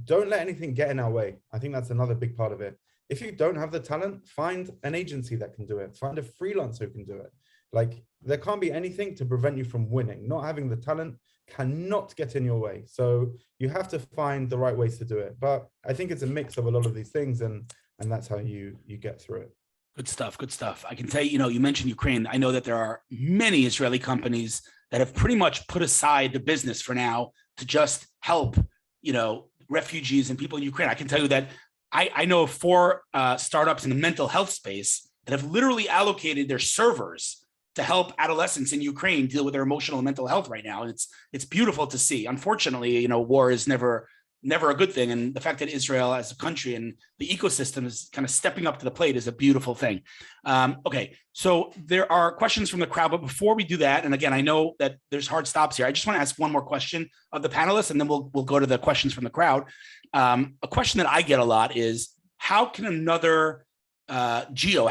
don't let anything get in our way. I think that's another big part of it. If you don't have the talent, find an agency that can do it. Find a freelancer who can do it. Like, there can't be anything to prevent you from winning. Not having the talent cannot get in your way. So you have to find the right ways to do it. But I think it's a mix of a lot of these things, and that's how you get through it. Good stuff. Good stuff. I can tell you, you know, you mentioned Ukraine. I know that there are many Israeli companies that have pretty much put aside the business for now to just help, you know, refugees and people in Ukraine. I can tell you that I know of 4 startups in the mental health space that have literally allocated their servers to help adolescents in Ukraine deal with their emotional and mental health right now. And it's beautiful to see. Unfortunately, you know, war is never a good thing. And the fact that Israel as a country and the ecosystem is kind of stepping up to the plate is a beautiful thing. Okay, so there are questions from the crowd, but before we do that, and again, I know that there's hard stops here. I just want to ask one more question of the panelists, and then we'll go to the questions from the crowd. A question that I get a lot is, how can another how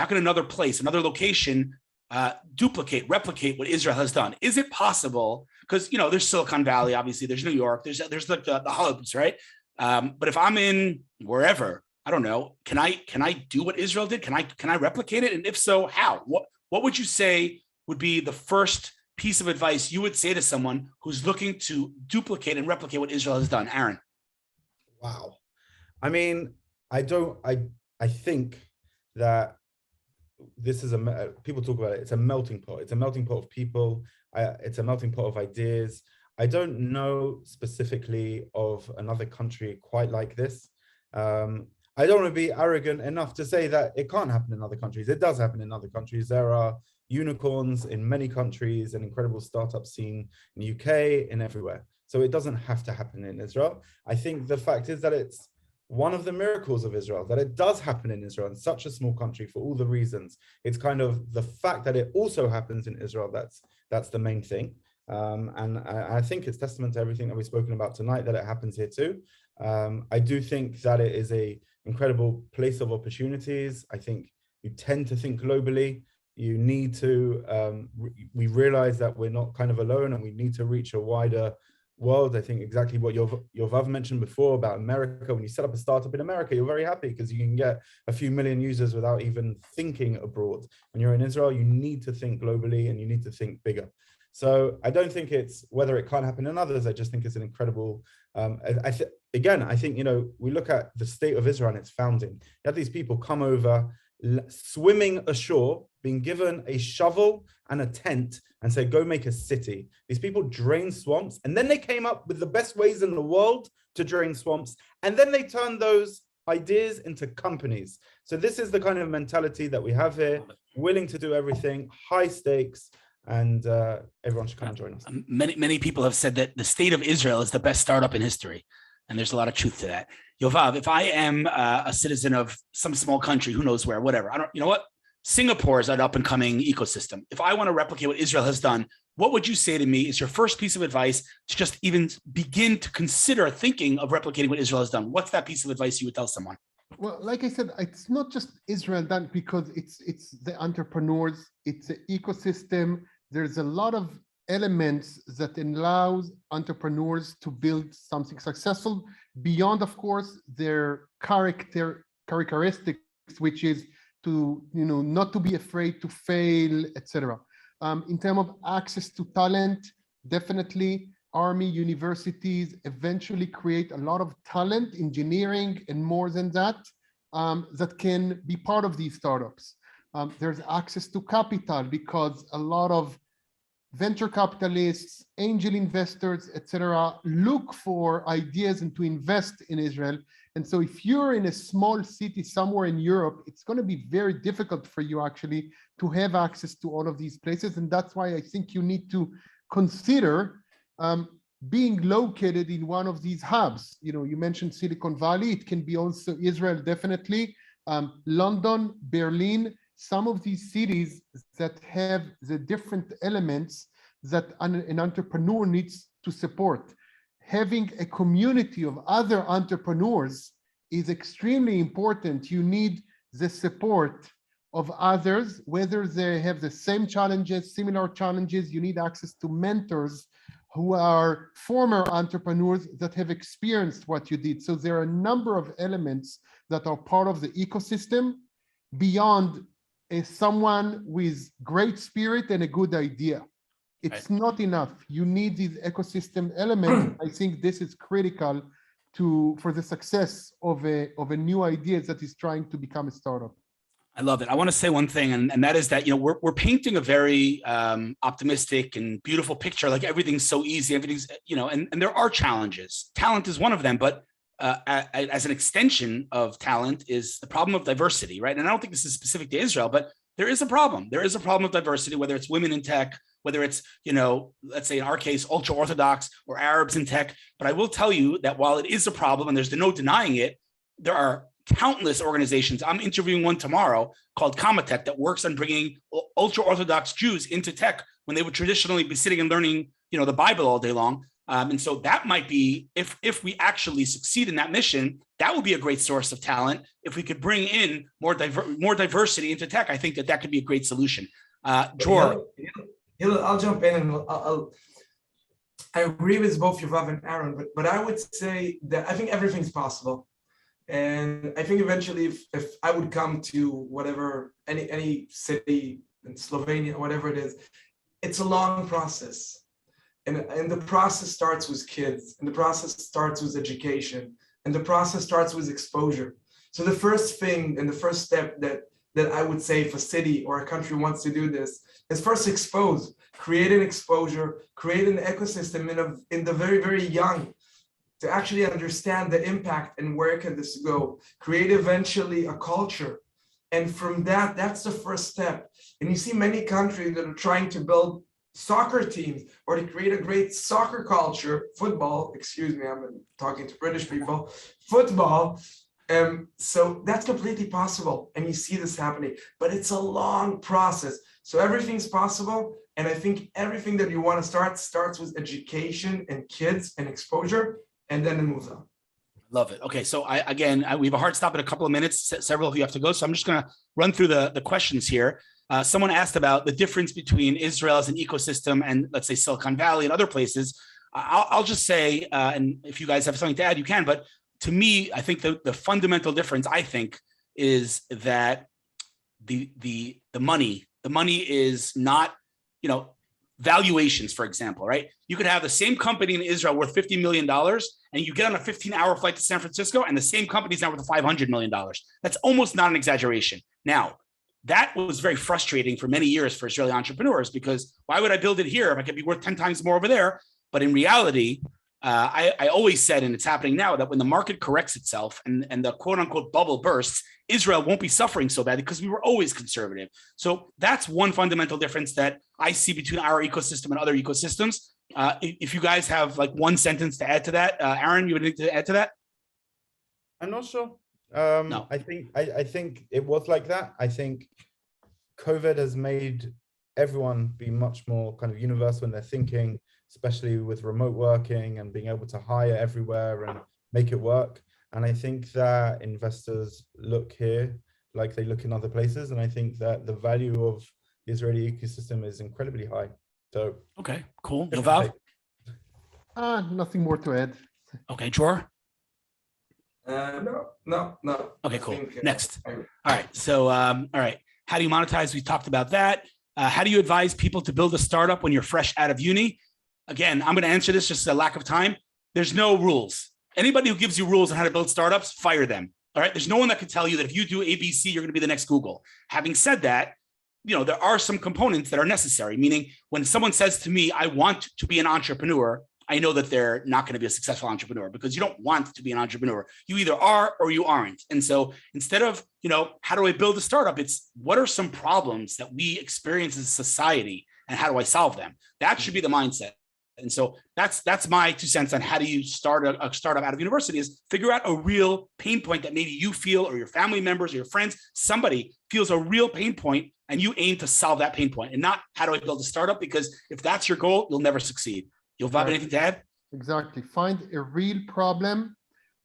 can another place, another location replicate what Israel has done? Is it possible? Because, you know, there's Silicon Valley, obviously, there's New York, there's like the hubs, right? But if I'm in wherever, I don't know, can I do what Israel did? Can I replicate it? And if so, how? What would you say would be the first piece of advice you would say to someone who's looking to duplicate and replicate what Israel has done? Aaron. Wow. I mean, I think that this is people talk about it, it's a melting pot. It's a melting pot of people. It's a melting pot of ideas. I don't know specifically of another country quite like this. I don't want to be arrogant enough to say that it can't happen in other countries. It does happen in other countries. There are unicorns in many countries, an incredible startup scene in the UK, and everywhere. So it doesn't have to happen in Israel. I think the fact is that it's one of the miracles of Israel, that it does happen in Israel, in such a small country, for all the reasons. It's kind of the fact that it also happens in Israel that's the main thing. And I think it's testament to everything that we've spoken about tonight that it happens here too. I do think that it is a incredible place of opportunities. I think you tend to think globally. You need to, we realize that we're not kind of alone and we need to reach a wider world. I think exactly what Yovav mentioned before about America. When you set up a startup in America, you're very happy because you can get a few million users without even thinking abroad. When you're in Israel, you need to think globally and you need to think bigger. So I don't think it's whether it can't happen in others. I just think it's an incredible, again, I think, you know, we look at the state of Israel and its founding. You have these people come over, swimming ashore, being given a shovel and a tent and say, go make a city. These people drain swamps. And then they came up with the best ways in the world to drain swamps. And then they turned those ideas into companies. So this is the kind of mentality that we have here, willing to do everything, high stakes, and everyone should come and join us. Many people have said that the state of Israel is the best startup in history. And there's a lot of truth to that. Yovav, if I am a citizen of some small country, who knows where, whatever, you know what? Singapore is an up and coming ecosystem. If I want to replicate what Israel has done, what would you say to me is your first piece of advice to just even begin to consider thinking of replicating what Israel has done? What's that piece of advice you would tell someone? Well, like I said, it's not just Israel done because it's the entrepreneurs, it's the ecosystem. There's a lot of elements that allows entrepreneurs to build something successful beyond, of course, their characteristics, which is to, you know, not to be afraid to fail, etc. In terms of access to talent, definitely army universities eventually create a lot of talent, engineering, and more than that, that can be part of these startups. There's access to capital because a lot of venture capitalists, angel investors, etc., look for ideas and to invest in Israel. And so if you're in a small city somewhere in Europe, it's going to be very difficult for you actually to have access to all of these places. And that's why I think you need to consider being located in one of these hubs. You know, you mentioned Silicon Valley. It can be also Israel, definitely. London, Berlin, some of these cities that have the different elements that an entrepreneur needs to support. Having a community of other entrepreneurs is extremely important. You need the support of others, whether they have the same challenges, similar challenges. You need access to mentors who are former entrepreneurs that have experienced what you did. So there are a number of elements that are part of the ecosystem beyond someone with great spirit and a good idea. It's not enough. You need these ecosystem elements. I think this is critical for the success of a new idea that is trying to become a startup. I love it. I want to say one thing, and that is that, you know, we're painting a very optimistic and beautiful picture, like everything's so easy, everything's, you know, and there are challenges. Talent is one of them, but as an extension of talent is the problem of diversity, right? And I don't think this is specific to Israel, but there is a problem. There is a problem of diversity, whether it's women in tech, whether it's, you know, let's say in our case, ultra-Orthodox or Arabs in tech. But I will tell you that while it is a problem and there's no denying it, there are countless organizations. I'm interviewing one tomorrow called Kamatech that works on bringing ultra-Orthodox Jews into tech when they would traditionally be sitting and learning, you know, the Bible all day long. And so that might be, if we actually succeed in that mission, that would be a great source of talent. If we could bring in more diversity into tech, I think that could be a great solution. Dror. I'll jump in and I agree with both Yovav and Aaron, but I would say that I think everything's possible. And I think eventually if I would come to whatever, any city in Slovenia, whatever it is, it's a long process. And the process starts with kids, and the process starts with education, and the process starts with exposure. So the first thing and the first step that I would say if a city or a country wants to do this is first expose, create an exposure, create an ecosystem in the very, very young. to actually understand the impact and where can this go, create eventually a culture. And from that, that's the first step. And you see many countries that are trying to build soccer teams or to create a great soccer culture, football, excuse me, I'm talking to British people, football. So that's completely possible. And you see this happening, but it's a long process. So everything's possible. And I think everything that you want to start starts with education and kids and exposure, and then it moves on. Love it. Okay, so we have a hard stop in a couple of minutes. Several of you have to go, so I'm just going to run through the questions here. Someone asked about the difference between Israel as an ecosystem and, let's say, Silicon Valley and other places. I'll just say, and if you guys have something to add, you can. But to me, I think the fundamental difference, I think, is that the money is not, valuations, for example, right? You could have the same company in Israel worth $50 million, and you get on a 15-hour flight to San Francisco, and the same company is now worth $500 million. That's almost not an exaggeration. Now, that was very frustrating for many years for Israeli entrepreneurs, because why would I build it here if I could be worth 10 times more over there? But in reality, I always said, and it's happening now, that when the market corrects itself and the quote unquote bubble bursts, Israel won't be suffering so bad because we were always conservative. So that's one fundamental difference that I see between our ecosystem and other ecosystems. If you guys have like one sentence to add to that, Aaron, you would need to add to that? I'm not sure. No. I think it was like that. I think COVID has made everyone be much more kind of universal in their thinking, especially with remote working and being able to hire everywhere and make it work. And I think that investors look here like they look in other places. And I think that the value of the Israeli ecosystem is incredibly high. So okay, cool. Yovav? Nothing more to add. Okay, Dror? No. Okay, cool. Next. All right. So, all right. How do you monetize? We talked about that. How do you advise people to build a startup when you're fresh out of uni? Again, I'm going to answer this, just a lack of time. There's no rules. Anybody who gives you rules on how to build startups, fire them. All right. There's no one that can tell you that if you do ABC, you're going to be the next Google. Having said that, there are some components that are necessary, meaning when someone says to me, I want to be an entrepreneur, I know that they're not going to be a successful entrepreneur, because you don't want to be an entrepreneur. You either are or you aren't. And so instead of, how do I build a startup? It's what are some problems that we experience as a society and how do I solve them? That should be the mindset. And so that's my 2 cents on how do you start a startup out of university, is figure out a real pain point that maybe you feel, or your family members or your friends, somebody feels a real pain point, and you aim to solve that pain point, and not how do I build a startup? Because if that's your goal, you'll never succeed. You'll have anything to add? Exactly. Find a real problem,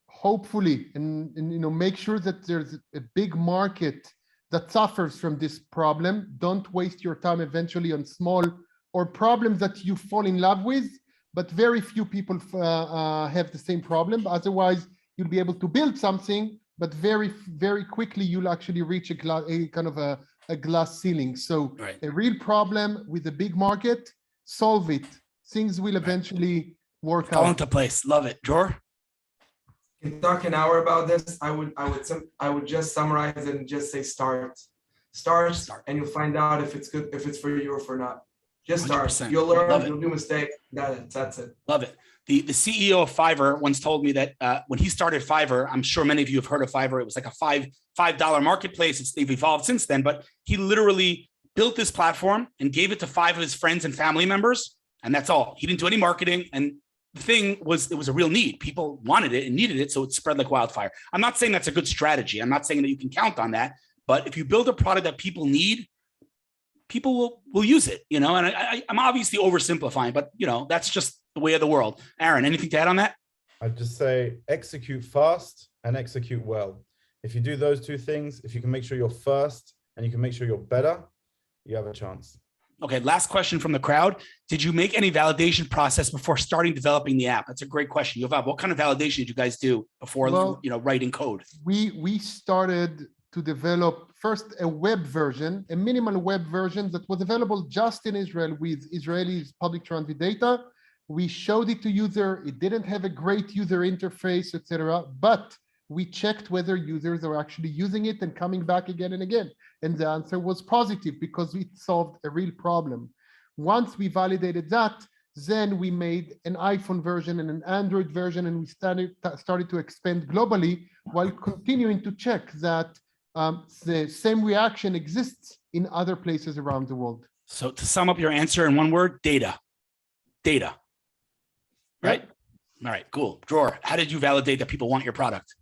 hopefully, and make sure that there's a big market that suffers from this problem. Don't waste your time eventually on small or problems that you fall in love with, but very few people have the same problem. Otherwise, you'll be able to build something, but very, very quickly you'll actually reach a kind of a glass ceiling. So right. A real problem with a big market, solve it. Things will eventually work out. Fall into place. Love it. Dror? You can talk an hour about this. I would just summarize it and just say start, and you'll find out if it's good, if it's for you or for not. Just start. 100%. You'll learn. You'll do mistakes. That's it. Love it. The CEO of Fiverr once told me that when he started Fiverr, I'm sure many of you have heard of Fiverr. It was like a $5 marketplace. They've evolved since then, but he literally built this platform and gave it to 5 of his friends and family members. And that's all. He didn't do any marketing. And the thing was, it was a real need. People wanted it and needed it. So it spread like wildfire. I'm not saying that's a good strategy. I'm not saying that you can count on that. But if you build a product that people need, people will use it, and I'm obviously oversimplifying, but that's just the way of the world. Aaron, anything to add on that? I'd just say execute fast and execute well. If you do those 2 things, if you can make sure you're first and you can make sure you're better, you have a chance. Okay, last question from the crowd. Did you make any validation process before starting developing the app? That's a great question. Yovav, what kind of validation did you guys do before writing code? We started to develop first a web version, a minimal web version that was available just in Israel with Israeli public transit data. We showed it to user. It didn't have a great user interface, etc. But we checked whether users are actually using it and coming back again and again. And the answer was positive because it solved a real problem. Once we validated that, Then we made an iPhone version and an Android version, and we started to expand globally while continuing to check that the same reaction exists in other places around the world. So to sum up your answer in one word, data. Data. Right? Yep. All right, cool. Dror, how did you validate that people want your product?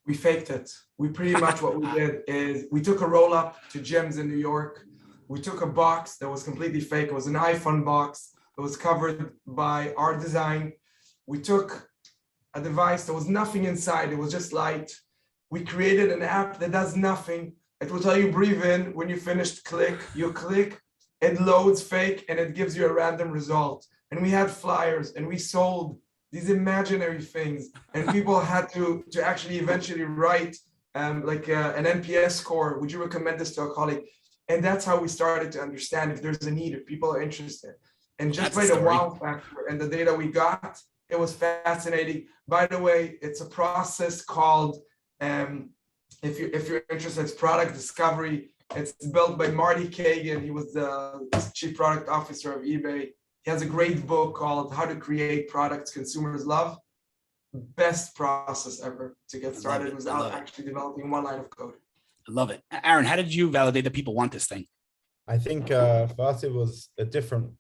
We faked it. We pretty much what we did is we took a roll up to gyms in New York. We took a box that was completely fake. It was an iPhone box. It was covered by our design. We took a device that was nothing inside. It was just light. We created an app that does nothing. It will tell you breathe in. When you finished, click. You click, it loads fake, and it gives you a random result. And we had flyers, and we sold these imaginary things, and people had to actually eventually write an NPS score. Would you recommend this to a colleague? And that's how we started to understand if there's a need, if people are interested. And just by the wow factor and the data we got, it was fascinating. By the way, it's a process called, if you're interested, it's product discovery. It's built by Marty Kagan. He was the chief product officer of eBay. He has a great book called How to Create Products Consumers Love. Best process ever to get started without actually developing one line of code. I love it. Aaron, how did you validate that people want this thing? I think for us, it was a different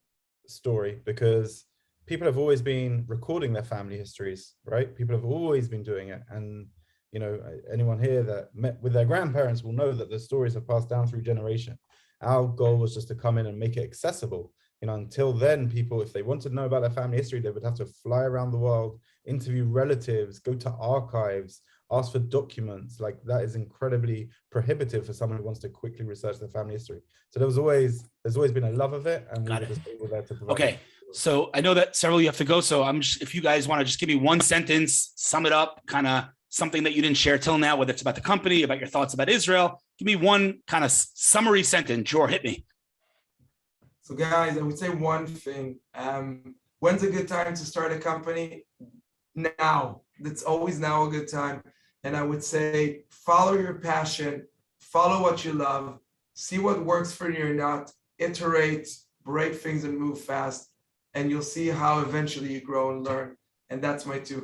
story because people have always been recording their family histories, right? People have always been doing it. And, you know, anyone here that met with their grandparents will know that the stories have passed down through generation. Our goal was just to come in and make it accessible. You know, until then, people, if they wanted to know about their family history, they would have to fly around the world, interview relatives, go to archives, ask for documents. Like that is incredibly prohibitive for someone who wants to quickly research their family history. So there's always been a love of it, and we were just able there to provide. Okay, so I know that several of you have to go. So if you guys want to just give me one sentence, sum it up, kind of something that you didn't share till now, whether it's about the company, about your thoughts about Israel, give me one kind of summary sentence. Jor, hit me. So guys, I would say one thing. When's a good time to start a company? Now. It's always now a good time. And I would say, follow your passion, follow what you love, see what works for you or not, iterate, break things and move fast. And you'll see how eventually you grow and learn. And that's my two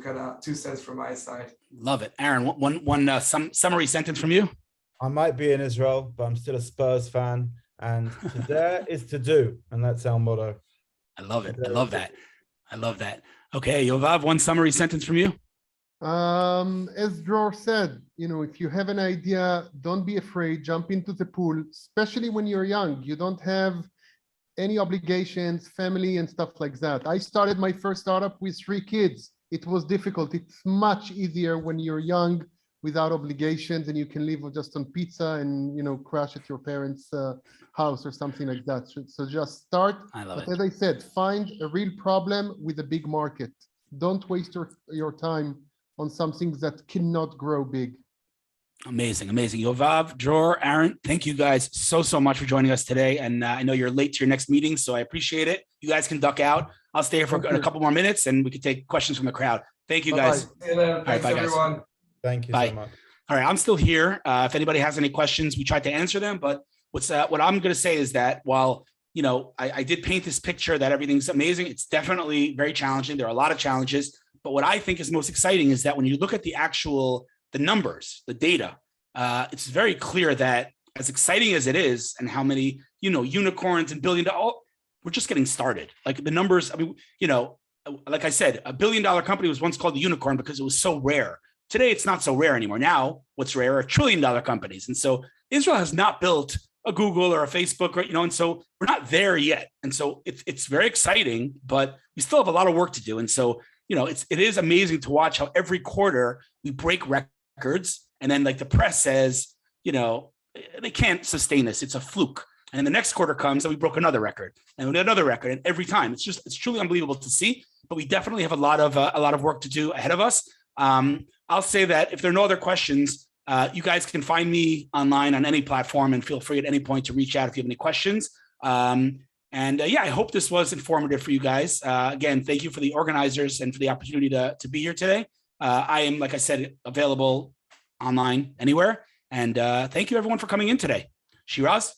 cents from my side. Love it. Aaron, one summary sentence from you? I might be in Israel, but I'm still a Spurs fan. And to dare is to do. And that's our motto. I love it. I love that. I love that. Okay, Yovav, one summary sentence from you? As Dror said, you know, if you have an idea, don't be afraid, jump into the pool, especially when you're young. You don't have any obligations, family and stuff like that. I started my first startup with 3 kids. It was difficult. It's much easier when you're young without obligations and you can live just on pizza and, you know, crash at your parents' house or something like that. So just start. But as I said, find a real problem with a big market. Don't waste your time on something that cannot grow big. Amazing, amazing. Yovav, Dror, Aaron, thank you guys so much for joining us today. And I know you're late to your next meeting, so I appreciate it. You guys can duck out. I'll stay here for a couple more minutes and we can take questions from the crowd. Thank you guys. All right, bye, everyone. Thank you so much. All right, I'm still here. If anybody has any questions, we tried to answer them. But what I'm going to say is that while, you know, I did paint this picture that everything's amazing, it's definitely very challenging. There are a lot of challenges. But what I think is most exciting is that when you look at the numbers, the data, it's very clear that as exciting as it is and how many, you know, unicorns and billion-dollar, we're just getting started. Like the numbers, I mean, you know, like I said, $1 billion company was once called a unicorn because it was so rare. Today, it's not so rare anymore. Now, what's rare are $1 trillion companies. And so Israel has not built a Google or a Facebook, or, you know, and so we're not there yet. And so it's very exciting, but we still have a lot of work to do. And so, you know, it is amazing to watch how every quarter we break records, and then like the press says, you know, they can't sustain this. It's a fluke. And then the next quarter comes and we broke another record and another record. And every time it's truly unbelievable to see, but we definitely have a lot of work to do ahead of us. I'll say that if there are no other questions, you guys can find me online on any platform and feel free at any point to reach out if you have any questions. Yeah, I hope this was informative for you guys. Again, thank you for the organizers and for the opportunity to be here today. I am, like I said, available online anywhere. And thank you everyone for coming in today. Shiraz?